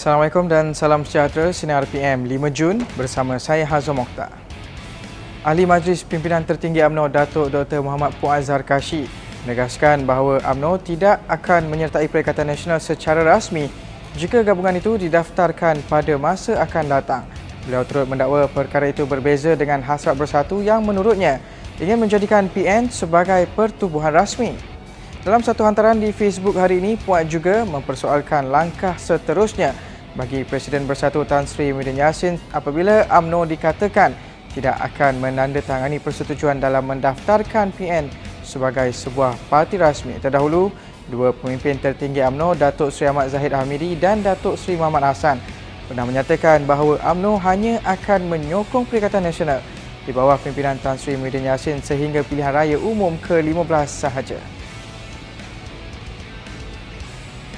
Assalamualaikum dan salam sejahtera. Sinar PM 5 Jun bersama saya Hazam Mokhtar. Ahli Majlis Pimpinan Tertinggi UMNO Datuk Dr. Muhammad Puan Zarkashi menegaskan bahawa UMNO tidak akan menyertai Perikatan Nasional secara rasmi jika gabungan itu didaftarkan pada masa akan datang. Beliau turut mendakwa perkara itu berbeza dengan Hasrat Bersatu yang menurutnya ingin menjadikan PN sebagai pertubuhan rasmi. Dalam satu hantaran di Facebook hari ini, Puan juga mempersoalkan langkah seterusnya bagi Presiden Bersatu Tan Sri Muhyiddin Yassin apabila UMNO dikatakan tidak akan menandatangani persetujuan dalam mendaftarkan PN sebagai sebuah parti rasmi. Terdahulu, dua pemimpin tertinggi UMNO, Datuk Seri Ahmad Zahid Hamidi dan Datuk Seri Muhammad Hassan, pernah menyatakan bahawa UMNO hanya akan menyokong Perikatan Nasional di bawah pimpinan Tan Sri Muhyiddin Yassin sehingga pilihan raya umum ke-15 sahaja.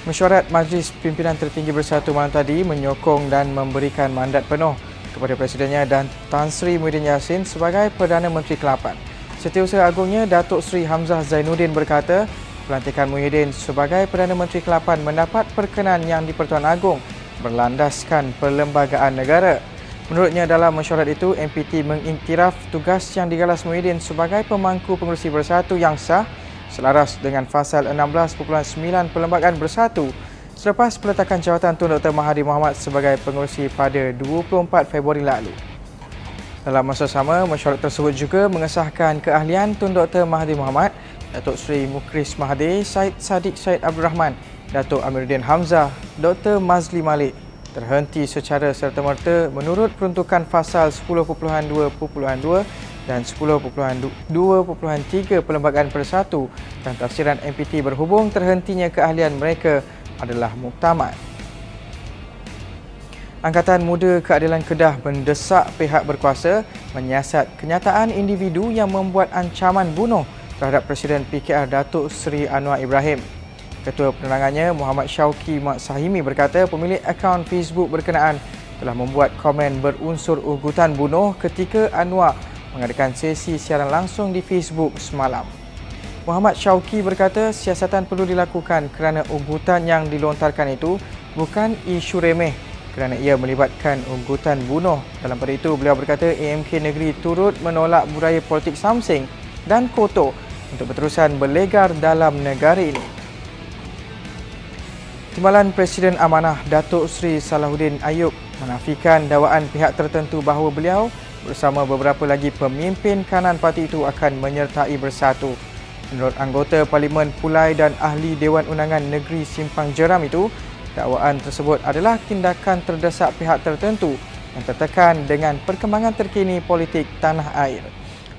Mesyuarat Majlis Pimpinan Tertinggi Bersatu malam tadi menyokong dan memberikan mandat penuh kepada Presidennya dan Tan Sri Muhyiddin Yassin sebagai Perdana Menteri ke-8. Setiausaha Agungnya Datuk Seri Hamzah Zainuddin berkata, pelantikan Muhyiddin sebagai Perdana Menteri ke-8 mendapat perkenan yang di-Pertuan Agong berlandaskan perlembagaan negara. Menurutnya dalam mesyuarat itu, MPT mengiktiraf tugas yang digalas Muhyiddin sebagai pemangku pengerusi bersatu yang sah selaras dengan Fasal 16.9 Perlembagaan Bersatu selepas peletakan jawatan Tun Dr. Mahathir Mohamad sebagai pengerusi pada 24 Februari lalu. Dalam masa sama, mesyuarat tersebut juga mengesahkan keahlian Tun Dr. Mahathir Mohamad, Datuk Seri Mukhris Mahathir, Syed Saddiq Syed Abdul Rahman, Datuk Amiruddin Hamzah, Dr. Mazli Malik terhenti secara serta-merta menurut peruntukan Fasal 10.2.2 dan 10.2.3 Perlembagaan Bersatu dan tafsiran MPT berhubung terhentinya keahlian mereka adalah muktamad. Angkatan Muda Keadilan Kedah mendesak pihak berkuasa menyiasat kenyataan individu yang membuat ancaman bunuh terhadap Presiden PKR Datuk Seri Anwar Ibrahim. Ketua Penerangannya Muhammad Syauqi Mat Sahimi berkata pemilik akaun Facebook berkenaan telah membuat komen berunsur ugutan bunuh ketika Anwar mengadakan sesi siaran langsung di Facebook semalam. Muhammad Syauqi berkata siasatan perlu dilakukan kerana ugutan yang dilontarkan itu bukan isu remeh kerana ia melibatkan ugutan bunuh. Dalam pada itu, beliau berkata AMK Negeri turut menolak budaya politik samsing dan kotor untuk berterusan berlegar dalam negara ini. Timbalan Presiden Amanah Datuk Seri Salahuddin Ayub menafikan dakwaan pihak tertentu bahawa beliau bersama beberapa lagi pemimpin kanan parti itu akan menyertai Bersatu. Menurut anggota Parlimen Pulai dan Ahli Dewan Undangan Negeri Simpang Jeram itu, dakwaan tersebut adalah tindakan terdesak pihak tertentu yang tertekan dengan perkembangan terkini politik tanah air.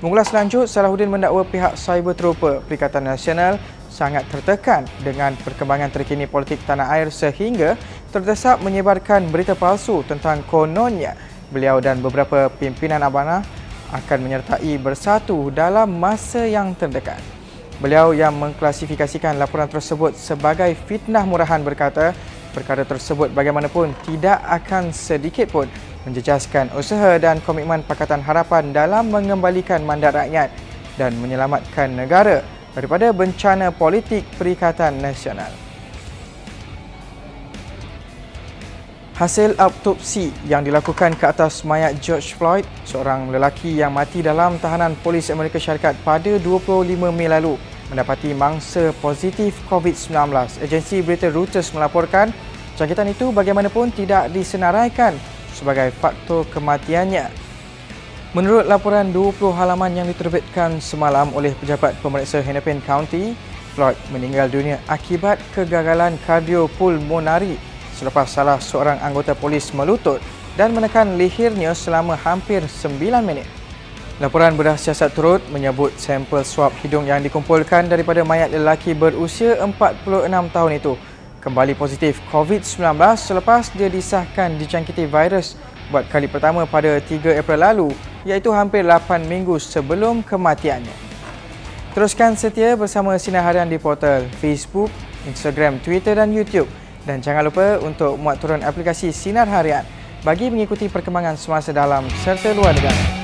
Mengulas lanjut, Salahuddin mendakwa pihak Cyber Trooper Perikatan Nasional sangat tertekan dengan perkembangan terkini politik tanah air sehingga terdesak menyebarkan berita palsu tentang kononnya beliau dan beberapa pimpinan amanah akan menyertai Bersatu dalam masa yang terdekat. Beliau yang mengklasifikasikan laporan tersebut sebagai fitnah murahan berkata, perkara tersebut bagaimanapun tidak akan sedikit pun menjejaskan usaha dan komitmen Pakatan Harapan dalam mengembalikan mandat rakyat dan menyelamatkan negara daripada bencana politik Perikatan Nasional. Hasil autopsi yang dilakukan ke atas mayat George Floyd, seorang lelaki yang mati dalam tahanan polis Amerika Syarikat pada 25 Mei lalu, mendapati mangsa positif COVID-19. Agensi berita Reuters melaporkan jangkitan itu bagaimanapun tidak disenaraikan sebagai faktor kematiannya. Menurut laporan 20 halaman yang diterbitkan semalam oleh pejabat pemeriksa Hennepin County, Floyd meninggal dunia akibat kegagalan kardiopulmonari selepas salah seorang anggota polis melutut dan menekan lehernya selama hampir 9 minit. Laporan Bedah Siasat turut menyebut sampel swab hidung yang dikumpulkan daripada mayat lelaki berusia 46 tahun itu kembali positif COVID-19 selepas dia disahkan dijangkiti virus buat kali pertama pada 3 April lalu, iaitu hampir 8 minggu sebelum kematiannya. Teruskan setia bersama Sinar Harian di portal Facebook, Instagram, Twitter dan YouTube. Dan jangan lupa untuk muat turun aplikasi Sinar Harian bagi mengikuti perkembangan semasa dalam serta luar negara.